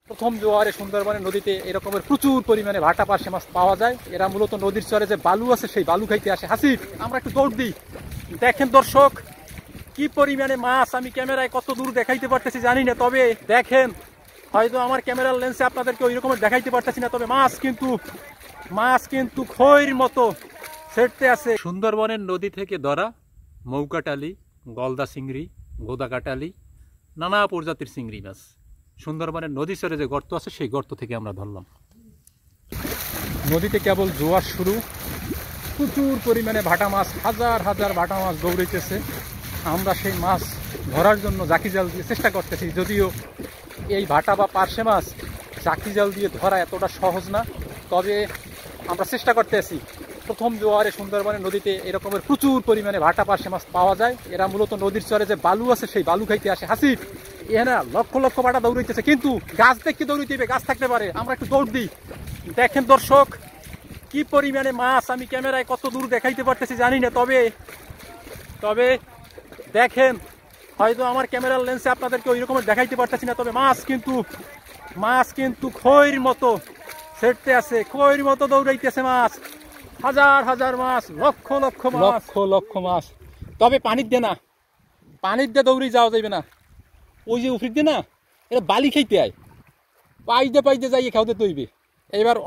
প্রথম জোয়ারে সুন্দরবনের নদীতে এরকমের প্রচুর পরিমাণে ভাটা পার্শে মাছ পাওয়া যায়। এরা মূলত নদীর চরে যে বালু আছে সেই বালু খাইতে আসে। হাসিফ, আমরা একটু দৌড় দিই। দেখেন দর্শক কি পরিমাণে মাছ, আমি ক্যামেরায় কত দূর দেখাইতে পারতেছি জানি না, তবে দেখেন হয়তো আমার ক্যামেরার লেন্সে আপনাদেরকে ওই রকমের দেখাইতে পারতেছি না, তবে মাছ কিন্তু খইর মতো সেটতে আছে। সুন্দরবনের নদী থেকে ধরা মৌকাটালি, গলদা চিংড়ি, গোদা কাটালি, নানা প্রজাতির চিংড়ি মাছ সুন্দরবনের নদী চরে যে গর্ত আছে সেই গর্ত থেকে আমরা ধরলাম। নদীতে কেবল জোয়ার শুরু, প্রচুর পরিমাণে ভাটা মাছ, হাজার হাজার ভাটা মাছ দৌড়াইতেছে। আমরা সেই মাছ ধরার জন্য জাকি জাল দিয়ে চেষ্টা করতেছি, যদিও এই ভাটা বা পার্শে মাছ জাকি জাল দিয়ে ধরা এতটা সহজ না, তবে আমরা চেষ্টা করতেছি। প্রথম জোয়ারে সুন্দরবনের নদীতে এরকমের প্রচুর পরিমাণে ভাটা পার্শে মাছ পাওয়া যায়। এরা মূলত নদীর চরে যে বালু আছে সেই বালু খাইতে আসে। হাসিফ, এখানে লক্ষ লক্ষ ভাটা দৌড়াইতেছে, কিন্তু গাছ দেখতে দৌড়াইতে হবে, গাছ থাকতে পারে। আমরা একটু দৌড় দিই। দেখেন দর্শক কি পরিমাণে মাছ, আমি ক্যামেরায় কত দূর দেখাইতে পারতেছি জানি না, তবে দেখেন হয়তো আমার ক্যামেরার লেন্সে আপনাদেরকে ওই রকমের দেখাইতে পারতেছি না, তবে মাছ কিন্তু খইর মতো সেটতে আছে, খইর মতো দৌড়াইতেছে মাছ, হাজার হাজার মাছ, লক্ষ লক্ষ মাছ। তবে পানির দিয়ে দৌড়ে যাওয়া যাবে না, ওই যে উফরিক দিয়ে না, এটা বালি খাইতে আয়, পাইতে যাইয়ে খাওয়াতে তৈবে। এবার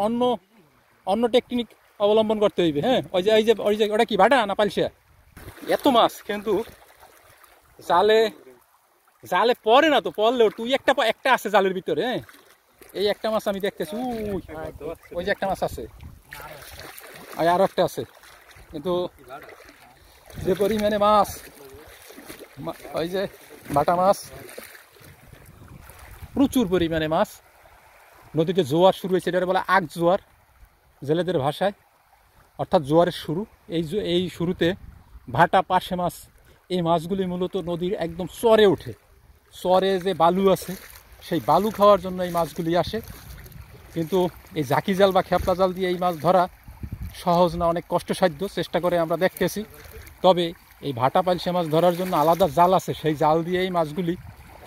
অন্য টেকনিক অবলম্বন করতে হইবে। হ্যাঁ, ওই যে ওটা কি ভাটা না পালসা, এত মাছ কিন্তু জালে পরে না, তো পড়লেও তুই একটা আছে জালের ভিতরে। হ্যাঁ, এই একটা মাছ আমি দেখতেছি, ওই যে একটা মাছ আছে, আরো একটা আছে, কিন্তু যে পরিমাণে মাছ, ওই যে ভাটা মাছ, প্রচুর পরিমাণে মাছ। নদীতে জোয়ার শুরু হয়েছে, এটা বলে আগ জোয়ার জেলেদের ভাষায়, অর্থাৎ জোয়ারের শুরু। এই শুরুতে ভাটা পার্শে মাছ, এই মাছগুলি মূলত নদীর একদম চরে ওঠে। চরে যে বালু আছে সেই বালু খাওয়ার জন্য এই মাছগুলি আসে। কিন্তু এই জাকি জাল বা খেপলা জাল দিয়ে এই মাছ ধরা সহজ না, অনেক কষ্টসাধ্য। চেষ্টা করে আমরা দেখতেছি। তবে এই ভাটা পালসে মাছ ধরার জন্য আলাদা জাল আছে, সেই জাল দিয়ে এই মাছগুলি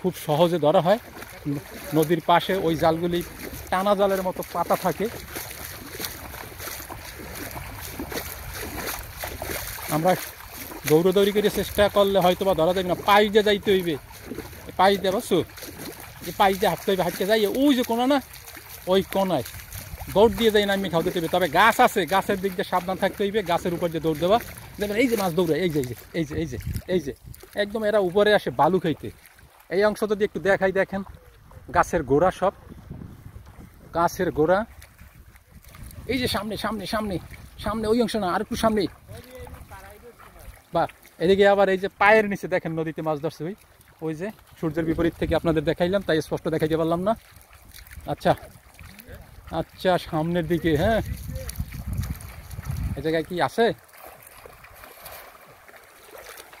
খুব সহজে ধরা হয়। নদীর পাশে ওই জালগুলি টানা জালের মতো পাতা থাকে। আমরা দৌড়াদৌড়ি করে চেষ্টা করলে হয়তো বা ধরা যাবে না, পাই দিয়ে যাইতে হইবে, পাই দিয়ে বসো, যে পাই দিয়ে হাঁটতে হইবে, হাঁটতে যাই ওই যে কোনা না, ওই কোনায় দৌড় দিয়ে যাই না, আমি খাওয়াতে হইবে। তবে গাছ আছে, গাছের দিক দিয়ে সাবধান থাকতে হইবে, গাছের উপর দিয়ে দৌড় দেওয়া। দেখবেন এই যে মাছ দৌড়ায়, এই যে একদম এরা উপরে আসে বালু খাইতে। এই অংশ যদি একটু দেখাই, দেখেন গাছের গোড়া, সব গাছের গোড়া, এই যে সামনে ওই অংশ না, আর একটু সামনে, বা এদিকে আবার এই যে পায়ের নিচে দেখেন নদীতে মাছ ধরছে। ওই যে সূর্যের বিপরীত থেকে আপনাদের দেখাইলাম, তাই স্পষ্ট দেখাইতে পারলাম না। আচ্ছা সামনের দিকে, হ্যাঁ, এই জায়গায় কি আছে,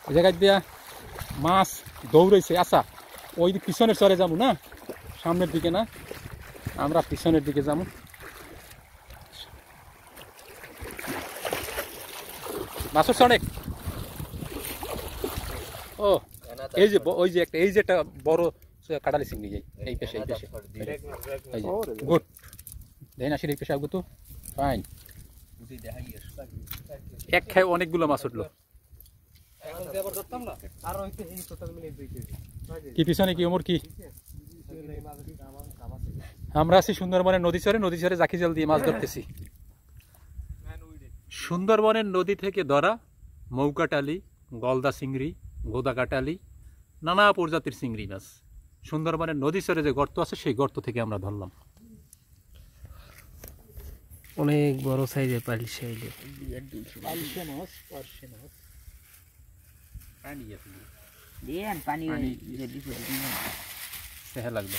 এই জায়গায় দিয়া মাছ দৌড়াইছে। আচ্ছা, ওই পিছনের চরে যাবো না, সামনের দিকে না, আমরা পিছনের দিকে যাবো। মাছ হচ্ছে অনেক। ও ওই যে একটা বড় কাটালি চিংড়ি, এই পেশে গুড দেয় না, সেই পেশে আগু তো ফাইন। এক খায় অনেকগুলো মাছ উঠলো। কি পিছনে কি ওমর কি? আমরা আছি সুন্দরবনের নদী চরে জাকি জাল দিয়ে মাছ ধরতেছি। সুন্দরবনের নদী থেকে ধরা মৌকাটালি, গলদা চিংড়ি, গোদা কাটালি, নানা প্রজাতির চিংড়ি মাছ সুন্দরবনের নদী চরে যে গর্ত আছে সেই গর্ত থেকে আমরা ধরলাম। অনেক বড় সাইজের পালসে মাছ। পানি লাগবে।